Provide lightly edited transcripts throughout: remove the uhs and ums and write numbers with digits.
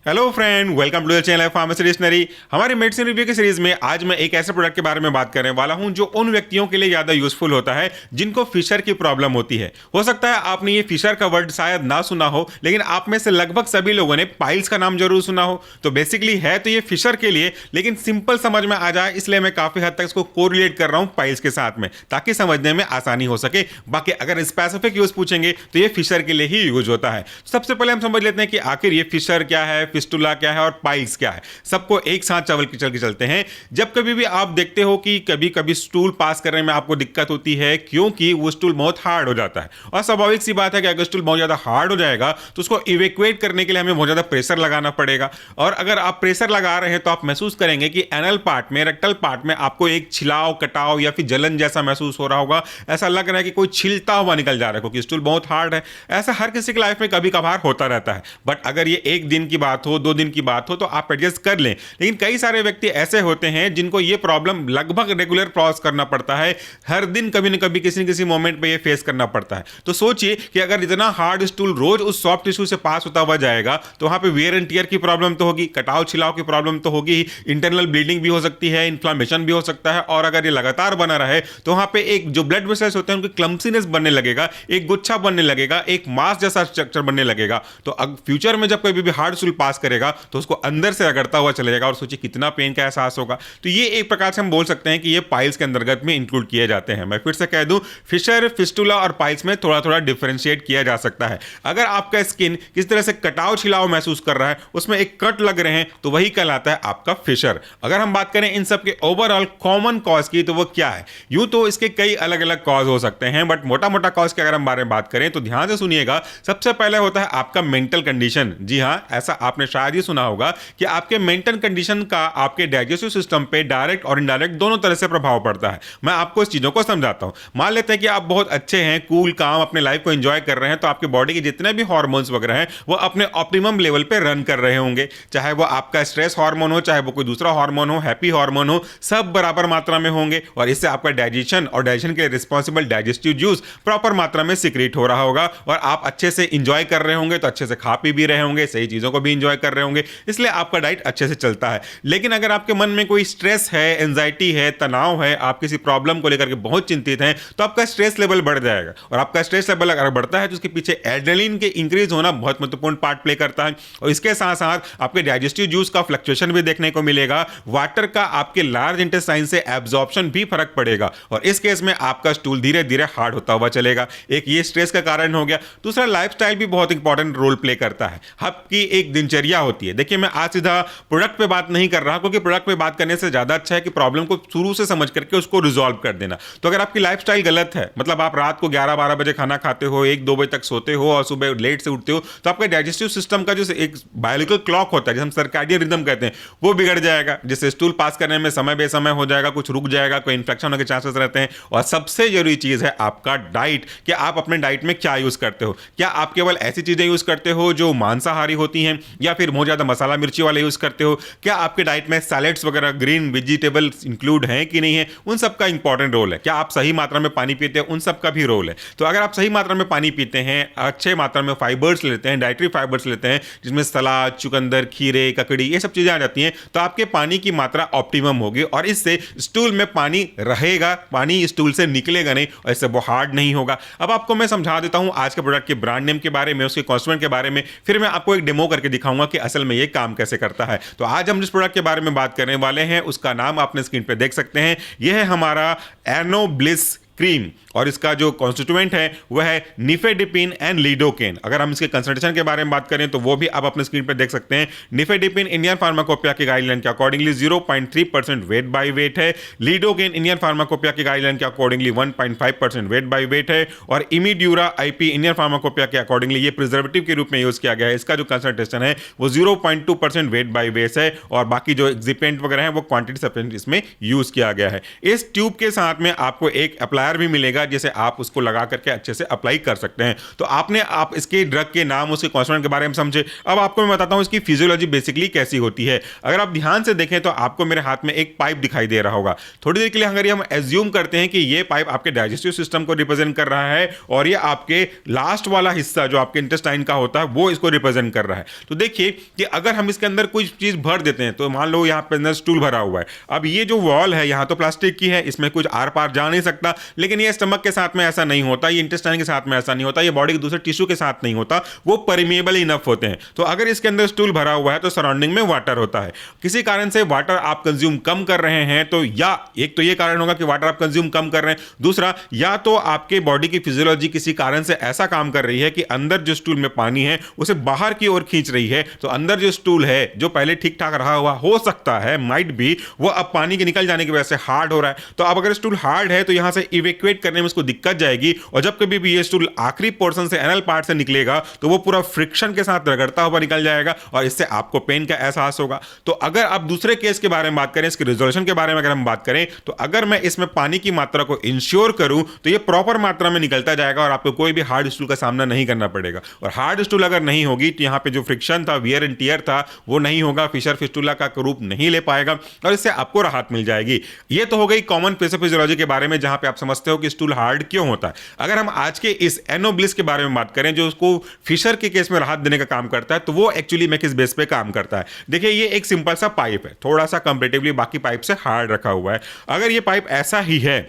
Hello friend, welcome to the channel pharmacy dictionary. हमारे medicine review की series में आज मैं एक ऐसे प्रोडक्ट के बारे में बात करने वाला हूं जो उन व्यक्तियों के लिए ज्यादा यूजफुल होता है जिनको फिशर की प्रॉब्लम होती है। हो सकता है आपने ये फिशर का वर्ड शायद ना सुना हो, लेकिन आप में से लगभग सभी लोगों ने पाइल्स का नाम जरूर सुना हो। तो बेसिकली है तो ये फिशर के लिए, लेकिन सिंपल समझ में आ जाए इसलिए मैं काफी हद तक इसको कोरिलेट कर रहा हूं पाइल्स के साथ में, ताकि समझने में आसानी हो सके। बाकी अगर स्पेसिफिक यूज पूछेंगे तो ये फिशर के लिए ही यूज होता है। सबसे पहले हम समझ लेते हैं कि आखिर ये फिशर क्या है, फिस्टुला क्या है और पाइल्स क्या है। सबको एक साथ चल के चलते हैं। जब कभी भी आप देखते हो कि कभी कभी स्टूल पास करने में आपको दिक्कत होती है क्योंकि वो स्टूल बहुत हार्ड हो जाता है, और स्वाभाविक सी बात है कि अगर स्टूल बहुत ज्यादा हार्ड हो जाएगा तो उसको इवेक्युएट करने के लिए हमें बहुत ज्यादा प्रेशर लगाना पड़ेगा। और अगर आप प्रेशर लगा रहे हैं तो आप महसूस करेंगे कि एनल पार्ट में, रेक्टल पार्ट में आपको एक छिलाव, कटाव या फिर जलन जैसा महसूस हो रहा होगा। ऐसा लग रहा है कि कोई छिलता हुआ निकल जा रहा है क्योंकि स्टूल बहुत हार्ड है। ऐसा हर किसी की लाइफ में कभी कभार होता रहता है। बट अगर ये एक दिन की बात हो, 2 दिन की बात हो तो आप एडजस्ट कर लें। लेकिन कई सारे व्यक्ति ऐसे होते हैं जिनको ये प्रॉब्लम लगभग रेगुलर क्रॉस करना पड़ता है। हर दिन कभी न कभी किसी न किसी मोमेंट पे ये फेस करना पड़ता है। तो सोचिए कि अगर इतना हार्ड स्टूल रोज उस सॉफ्ट टिश्यू से पास होता हुआ जाएगा तो वहां पे वियर एंड टियर की प्रॉब्लम तो होगी, कटाव छिलाव की प्रॉब्लम तो होगी, इंटरनल ब्लीडिंग भी हो सकती है, इन्फ्लामेशन भी हो सकता है। और अगर ये लगातार बना रहे तो वहां पे एक जो ब्लड वेसल्स होते हैं उनकी क्लम्पसीनेस बनने लगेगा, एक गुच्छा बनने लगेगा, एक मास जैसा स्ट्रक्चर बनने लगेगा। तो अब फ्यूचर में जब कभी भी हार्ड स्टूल पास करेगा तो उसको अंदर से रगड़ता हुआ चलेगा और सोचिए कितना पेन का एहसास होगा। तो ये एक प्रकार से हम बोल सकते हैं कि ये पाइल्स के अंतर्गत में इंक्लूड किए जाते हैं। मैं फिर से कह दूं, फिशर, फिस्टुला और पाइल्स में थोड़ा थोड़ा डिफरेंशिएट किया जा सकता है। अगर आपका स्किन किस तरह से कटाव छिलाव महसूस कर रहा है, उसमें एक कट लग रहे हैं, तो वही कहलाता है आपका फिशर। अगर हम बात करें इन सब के ओवरऑल कॉमन कॉज की तो वो क्या है? यूं तो इसके कई अलग अलग कॉज हो सकते हैं, बट मोटा मोटा कॉज के अगर हम बारे में बात करें तो ध्यान से सुनिएगा। सबसे पहले होता है आपका मेंटल कंडीशन। जी हां, ऐसा आपने शायद ही सुना होगा कि आपके मेंटल कंडीशन का आपके डाइजेस्टिव सिस्टम पे डायरेक्ट और इनडायरेक्ट दोनों तरह से प्रभाव पड़ता है। मैं आपको इस चीजों को समझाता हूं। मान लेते हैं कि आप बहुत अच्छे हैं, कूल, काम, अपने लाइफ को एंजॉय कर रहे हैं, तो आपके बॉडी के जितने भी हार्मोन्स वगैरह हैं वो अपने ऑप्टिमम लेवल पे रन कर रहे होंगे। चाहे वो आपका स्ट्रेस हार्मोन हो, चाहे वो कोई दूसरा हार्मोन हो, हैप्पी हार्मोन हो, सब बराबर मात्रा में होंगे। और इससे आपका डाइजेशन और डाइजेशन के लिए रिस्पॉन्सिबल डाइजेस्टिव जूस प्रॉपर मात्रा में सिक्रेट हो रहा होगा, और आप अच्छे से इंजॉय कर रहे होंगे, तो अच्छे से खा पी भी रहे होंगे, सही चीजों को भी इंजॉय कर रहे होंगे, इसलिए आपका डाइट अच्छे से चलता है। लेकिन अगर आपके मन में कोई स्ट्रेस है, एंजाइटी है, तनाव है, आप किसी प्रॉब्लम को लेकर के बहुत चिंतित हैं, तो आपका स्ट्रेस लेवल बढ़ जाएगा। और आपका स्ट्रेस लेवल अगर बढ़ता है तो उसके पीछे एड्रेनलिन के इंक्रीज होना बहुत महत्वपूर्ण पार्ट प्ले करता है। और इसके साथ साथ आपके डाइजेस्टिव जूस का फ्लक्चुएशन भी देखने को मिलेगा। वाटर का आपके लार्ज इंटेस्टाइन से एब्जॉर्प्शन भी फर्क पड़ेगा, और इस केस में आपका स्टूल धीरे धीरे हार्ड होता हुआ चलेगा। एक ये स्ट्रेस का कारण हो गया। दूसरा, लाइफस्टाइल भी बहुत इंपॉर्टेंट रोल प्ले करता है। आपकी एक दिनचर्या होती है। देखिए, मैं आज सीधा प्रोडक्ट पे बात नहीं कर रहा, क्योंकि प्रोडक्ट पे बात करने से ज्यादा अच्छा है कि प्रॉब्लम को शुरू से समझ करके उसको रिजॉल्व कर देना। तो अगर आपकी लाइफस्टाइल गलत है, मतलब आप रात को 11-12 बजे खाना खाते हो, 1-2 बजे तक सोते हो और सुबह लेट से उठते हो, तो आपका डाइजेस्टिव सिस्टम का जो एक बायोलॉजिकल क्लॉक होता है, जिसे हम सर्कैडियन रिदम कहते हैं, वो बिगड़ जाएगा, जिससे स्टूल पास करने में समय बेसमय हो जाएगा, कुछ रुक जाएगा, कोई इंफेक्शन होने के चांसेस रहते हैं। और सबसे जरूरी चीज है आपका डाइट, कि आप अपने डाइट में क्या यूज करते हो। क्या आप केवल ऐसी चीजें यूज करते हो जो मांसाहारी होती हैं, या फिर बहुत ज्यादा मसाला मिर्ची वाले यूज करते हो? क्या आपके डाइट में सैलेड्स वगैरह, ग्रीन वेजिटेबल्स इंक्लूड हैं कि नहीं है? उन सब का इंपॉर्टेंट रोल है। क्या आप सही मात्रा में पानी पीते हैं? उन सब का भी रोल है। तो अगर आप सही मात्रा में पानी पीते हैं, अच्छे मात्रा में फाइबर्स लेते हैं, डाइटरी फाइबर्स लेते हैं, जिसमें सलाद, चुकंदर, खीरे, ककड़ी, ये सब चीजें आ जाती हैं, तो आपके पानी की मात्रा ऑप्टिमम होगी, और इससे स्टूल में पानी रहेगा, पानी स्टूल से निकलेगा नहीं, और इससे वो हार्ड नहीं होगा। अब आपको मैं समझा देता हूं आज के प्रोडक्ट के ब्रांड नेम के बारे में, उसके कॉन्स्टिट्यूएंट के बारे में, फिर मैं आपको एक डेमो करके दिखाऊंगा कि असल में ये काम कैसे करता है। तो आज हम जिस प्रोडक्ट के बारे में बात करने वाले हैं उसका नाम आपने स्क्रीन पे देख सकते हैं। यह है हमारा एनो ब्लिस क्रीम, और इसका जो कॉन्स्टिट्यूएंट है वह है निफेडिपिन एंड लीडोकेन। अगर हम इसके कंसंट्रेशन के बारे में बात करें तो वो भी आप अपने स्क्रीन पर देख सकते हैं। निफेडिपिन इंडियन फार्माकोपिया के गाइडलाइन के अकॉर्डिंगली 0.3% वेट बाय वेट है। लीडोकेन इंडियन फार्माकोपिया के गाइडलाइन के अकॉर्डिंगली 1.5% वेट बाय वेट है। और इमिड्यूरा आईपी इंडियन फार्माकोपिया के अकॉर्डिंगली ये प्रिजर्वेटिव के रूप में यूज किया गया है। इसका जो कंसंट्रेशन है वो 0.2% वेट बाय वेट है, और बाकी जो एक्सिपेंट वगैरह है वो क्वांटिटी सप्लीमेंट इसमें यूज किया गया है। इस ट्यूब के साथ में आपको एक अप्लायर भी मिलेगा मिलेगा जैसे आप उसको लगा करके अच्छे से अप्लाई कर सकते हैं। तो आप इसके ड्रग के नाम, उसके कॉन्स्टिट्यूएंट के बारे में समझे। अब आपको मैं बताता हूं इसकी फिजियोलॉजी बेसिकली कैसी होती है। अगर आप ध्यान से देखें तो आपको मेरे हाथ में एक पाइप दिखाई दे रहा होगा। थोड़ी देर के लिए अगर हम एज्यूम करते हैं कि ये पाइप आपके डाइजेस्टिव सिस्टम को रिप्रेजेंट कर रहा है और ये आपके लास्ट वाला हिस्सा जो आपके इंटेस्टाइन का होता है वो इसको रिप्रेजेंट कर रहा है। तो देखिए कि अगर हम इसके अंदर कोई चीज भर देते हैं, तो मान लो यहाँ पे अंदर स्टूल भरा हुआ है। अब ये जो वॉल है यहाँ तो प्लास्टिक की है, इसमें कुछ आर पार जा नहीं सकता, लेकिन ये स्टमक के साथ में ऐसा नहीं होता, ये इंटेस्टाइन के साथ में ऐसा नहीं होता, ये बॉडी के दूसरे टिश्यू के साथ नहीं होता, वो परमिएबल इनफ होते हैं। तो अगर इसके अंदर स्टूल भरा हुआ है तो सराउंडिंग में वाटर होता है। किसी कारण से वाटर आप कंज्यूम कम कर रहे हैं तो या एक तो ये कारण होगा कि वाटर आप कंज्यूम कम कर रहे हैं, दूसरा या तो आपके बॉडी की फिजियोलॉजी किसी कारण से ऐसा काम कर रही है कि अंदर जो स्टूल में पानी है उसे बाहर की ओर खींच रही है। तो अंदर जो स्टूल है जो पहले ठीक ठाक रहा हुआ हो सकता है, माइट बी, वो अब पानी के निकल जाने की वजह से हार्ड हो रहा है। तो अब अगर स्टूल हार्ड है तो यहां से इवैक्यूएट करने में उसको दिक्कत जाएगी, और जब कभी भी ये स्टूल आखिरी पोर्शन से एनल पार्ट से निकलेगा तो वो पूरा फ्रिक्शन के साथ रगड़ता हुआ निकल जाएगा और इससे आपको पेन का एहसास होगा। तो अगर आप दूसरे केस के बारे में बात करें, इसके रिजोल्यूशन के बारे में अगर हम बात करें, तो अगर मैं इसमें पानी की मात्रा को इंश्योर करूं तो ये प्रॉपर मात्रा में निकलता जाएगा और आपको कोई भी हार्ड स्टूल का सामना नहीं करना पड़ेगा। और हार्ड स्टूल अगर नहीं होगी तो यहां पे जो फ्रिक्शन था, वियर एंड टियर था, वो नहीं होगा, फिशर फिस्टुला का रूप नहीं ले पाएगा और इससे आपको राहत मिल जाएगी। ये तो हो गई कॉमन पैथोफिजियोलॉजी के बारे में, जहां पे आप समझते हो कि स्टूल हार्ड क्यों होता है। अगर हम आज के इस एनोब्लिस के बारे में बात करें जो उसको फिशर के केस में राहत देने का काम करता है, तो वो एक्चुअली में किस बेस पे काम करता है। देखिए ये एक सिंपल सा पाइप है, थोड़ा सा कंपैरेटिवली बाकी पाइप से हार्ड रखा हुआ है। अगर ये पाइप ऐसा ही है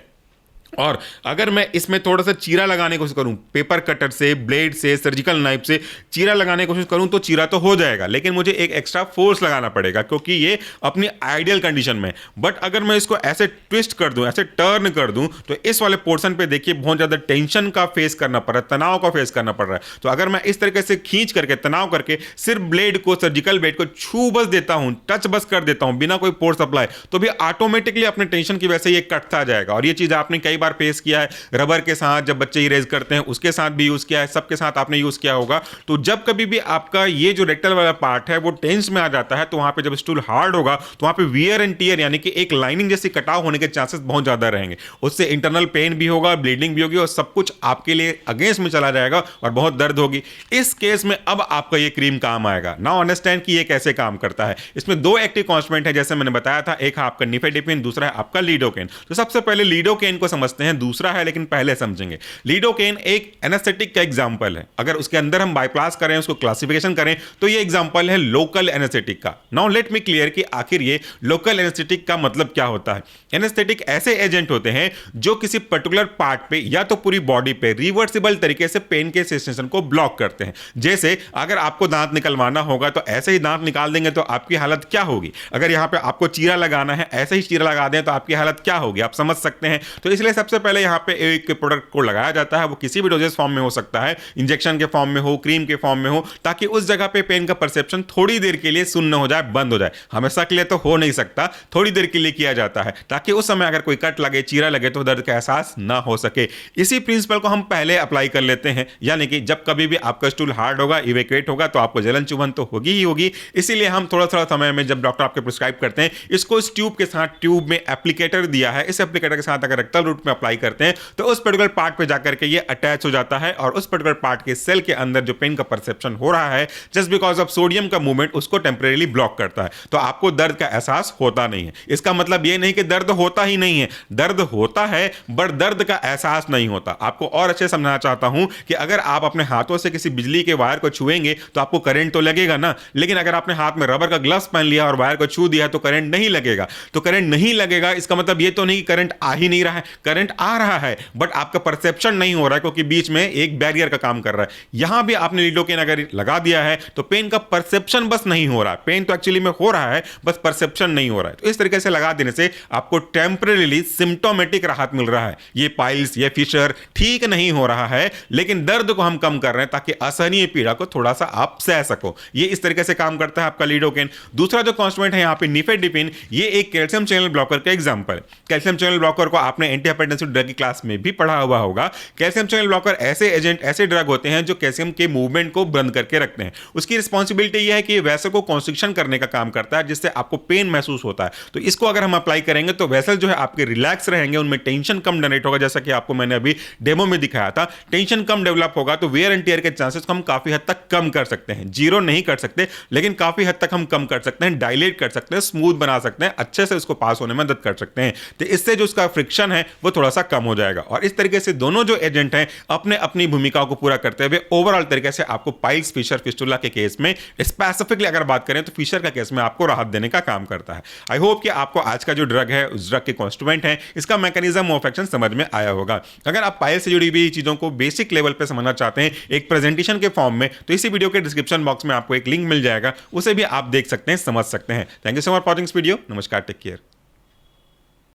और अगर मैं इसमें थोड़ा सा चीरा लगाने की कोशिश करूं, पेपर कटर से, ब्लेड से, सर्जिकल नाइफ से चीरा लगाने की कोशिश करूं, तो चीरा तो हो जाएगा, लेकिन मुझे एक एक्स्ट्रा फोर्स लगाना पड़ेगा क्योंकि ये अपनी आइडियल कंडीशन में। बट अगर मैं इसको ऐसे ट्विस्ट कर दूं, ऐसे टर्न कर दूं, तो इस वाले पोर्शन पे देखिए बहुत ज्यादा टेंशन का फेस करना पड़ रहा है, तनाव का फेस करना पड़ रहा है। तो अगर मैं इस तरीके से खींच करके, तनाव करके सिर्फ ब्लेड को, सर्जिकल ब्लेड को छू बस देता हूं, टच बस कर देता हूं बिना कोई फोर्स अप्लाई, तो भी ऑटोमेटिकली अपने टेंशन की वजह से ये कटता जाएगा। और ये चीज आपने कई बार फेस किया है, रबर के साथ जब बच्चे इरेज करते हैं उसके साथ भी यूज किया है, सबके साथ आपने यूज किया होगा। तो जब कभी भी आपका ये जो रेक्टल वाला पार्ट है वो टेंस में आ जाता है, तो वहां पे जब स्टूल हार्ड होगा तो वहां पे वियर एंड टियर यानी कि एक लाइनिंग जैसी कटाव होने के चांसेस बहुत ज्यादा रहेंगे। उससे इंटरनल पेन भी होगा, ब्लीडिंग भी होगी और सब कुछ आपके लिए अगेंस्ट में चला जाएगा और बहुत दर्द होगी। इस केस में अब आपका ये क्रीम काम आएगा। नाउ अंडरस्टैंड कि ये कैसे काम करता है। इसमें दो एक्टिव कॉन्स्टिट्यूएंट है जैसे मैंने बताया था, एक है आपका निफेडिपिन, दूसरा है आपका लीडोकेन। तो सबसे पहले लीडोकेन को समझते हैं, दूसरा है लेकिन पहले समझेंगे। लीडोकेन एक एनेस्थेटिक का एग्जांपल है। अगर उसके अंदर हम बाइप्लास करें, उसको क्लासिफिकेशन करें, तो ये एग्जांपल है लोकल एनेस्थेटिक का। नाउ लेट मी क्लियर कि आखिर ये लोकल एनेस्थेटिक का मतलब क्या होता है। एनेस्थेटिक ऐसे एजेंट होते हैं जो किसी पर्टिकुलर पार्ट पे या तो पूरी बॉडी पे रिवर्सिबल तरीके से पेन के सेंसेशन को ब्लॉक करते हैं। जैसे अगर आपको दांत निकलवाना होगा तो ऐसे ही दांत निकाल देंगे तो आपकी हालत क्या होगी। अगर यहां पे आपको चीरा लगाना है, ऐसे ही चीरा लगा दें तो आपकी हालत क्या होगी, आप समझ सकते हैं। तो इसलिए सबसे पहले यहां पे एक प्रोडक्ट को लगाया जाता है, वो किसी भी डोजेस फॉर्म में हो सकता है, इंजेक्शन के फॉर्म में हो, क्रीम के फॉर्म में हो, ताकि उस जगह पे पेन का परसेप्शन थोड़ी देर के लिए शून्य हो जाए, बंद हो जाए। हमेशा के लिए तो हो नहीं सकता, थोड़ी देर के लिए किया जाता है ताकि उस समय अगर कोई कट लगे, चीरा लगे तो दर्द का एहसास ना हो सके। इसी प्रिंसिपल को हम पहले अप्लाई कर लेते हैं, यानी कि जब कभी भी आपका स्टूल हार्ड होगा, इवैक्यूएट होगा, तो आपको जलन चुभन तो होगी ही होगी। इसीलिए हम थोड़ा थोड़ा समय में जब डॉक्टर आपके प्रिस्क्राइब करते हैं, इसको इस ट्यूब के साथ, ट्यूब में एप्लीकेटर दिया है, इस एप्लीकेटर के साथ अगर रेक्टल रूट में अप्लाई करते हैं तो उस पर्टिकुलर पार्ट पे जाकर के ये अटैच हो जाता है और उस पर्टिकुलर पार्ट के सेल के अंदर जो पेन का परसेप्शन हो रहा है जस्ट बिकॉज ऑफ सोडियम का मूवमेंट उसको टेम्परेरी ब्लॉक करता है। तो आपको दर्द का एहसास होता नहीं है। इसका मतलब ये नहीं कि दर्द होता ही नहीं है, दर्द होता है बट दर्द का एहसास नहीं होता। आपको और अच्छे समझाना चाहता हूं कि अगर आप अपने हाथों से किसी बिजली के वायर को छुएंगे तो आपको करंट तो लगेगा ना, लेकिन अगर आपने हाथ में रबर का ग्लव्स पहन लिया और वायर को छू दिया तो करंट नहीं लगेगा। तो करंट नहीं लगेगा इसका मतलब ये तो नहीं कि करंट आ ही नहीं रहा है, करंट आ रहा है बट आपका परसेप्शन नहीं हो रहा है क्योंकि बीच में एक बैरियर का काम कर रहा है। यहां भी आपने लिडोकेन अगर लगा दिया है तो पेन का परसेप्शन बस नहीं हो रहा है, पेन तो एक्चुअली में हो रहा है बस परसेप्शन नहीं हो रहा है। तो इस तरीके से लगा देने से आपको टेम्परेरीली सिम्टोमेटिक राहत मिल रहा है। ये पाइल्स, ये फिशर ठीक नहीं हो रहा है लेकिन दर्द को हम कम कर रहे हैं ताकि असहनीय पीड़ा को थोड़ा सा आप सह सको। ये इस तरीके से काम करता है आपका लिडोकेन। दूसरा जो कॉन्स्टिट्यूएंट है यहाँ पे निफेडिपिन, ये एक कैल्शियम चैनल ब्लॉकर का एग्जांपल है। कैल्शियम चैनल ब्लॉकर को आपने एंटी हाइपरटेंसिव ड्रग की क्लास में भी पढ़ा हुआ होगा। कैल्शियम चैनल ब्लॉकर ऐसे एजेंट, ऐसे ड्रग होते हैं जो कैल्शियम के मूवमेंट को बंद करके रखते हैं। उसकी रिस्पॉन्सिबिलिटी यह है कि ये वैसल को कॉन्स्ट्रिक्शन करने का काम करता है, जिससे आपको पेन महसूस होता है। तो इसको अगर हम अप्लाई करेंगे तो वैसल जो है आपके रिलैक्स रहेंगे, उनमें टेंशन कम जनरेट होगा। जैसा कि आपको मैंने अभी डेमो में दिखाया था, टेंशन कम डेवलप होगा तो वेयर एंड टियर के चांसेस को हम काफी हद तक कम कर सकते हैं। जीरो नहीं कर सकते, लेकिन काफी हद तक हम कम कर सकते हैं, डायलेट कर सकते हैं, स्मूथ बना सकते हैं, अच्छे से उसको पास होने में मदद कर सकते हैं। तो इससे जो उसका फ्रिक्शन है वो थोड़ा सा कम हो जाएगा। और इस तरीके से दोनों जो एजेंट हैं अपने अपनी भूमिकाओं को पूरा करते हुए ओवरऑल तरीके से आपको पाइल्स, फिशर, फिस्टुला के केस में स्पेसिफिकली अगर बात करें तो फिशर का केस में आपको राहत देने का काम करता है। आई होप कि आपको आज का जो ड्रग है, उस ड्रग के कॉन्स्टिट्यूएंट है, इसका मैकेनिज्म ऑफ एक्शन समझ में आया होगा। अगर आप पाइल्स से जुड़ी हुई चीजों को बेसिक लेवल पे समझना चाहते हैं एक प्रेजेंटेशन के फॉर्म में, तो इसी वीडियो के डिस्क्रिप्शन बॉक्स में आपको एक लिंक मिल जाएगा, उसे भी आप देख सकते हैं, समझ सकते हैं। Thank you so much for watching this video. नमस्कार, टेक केयर।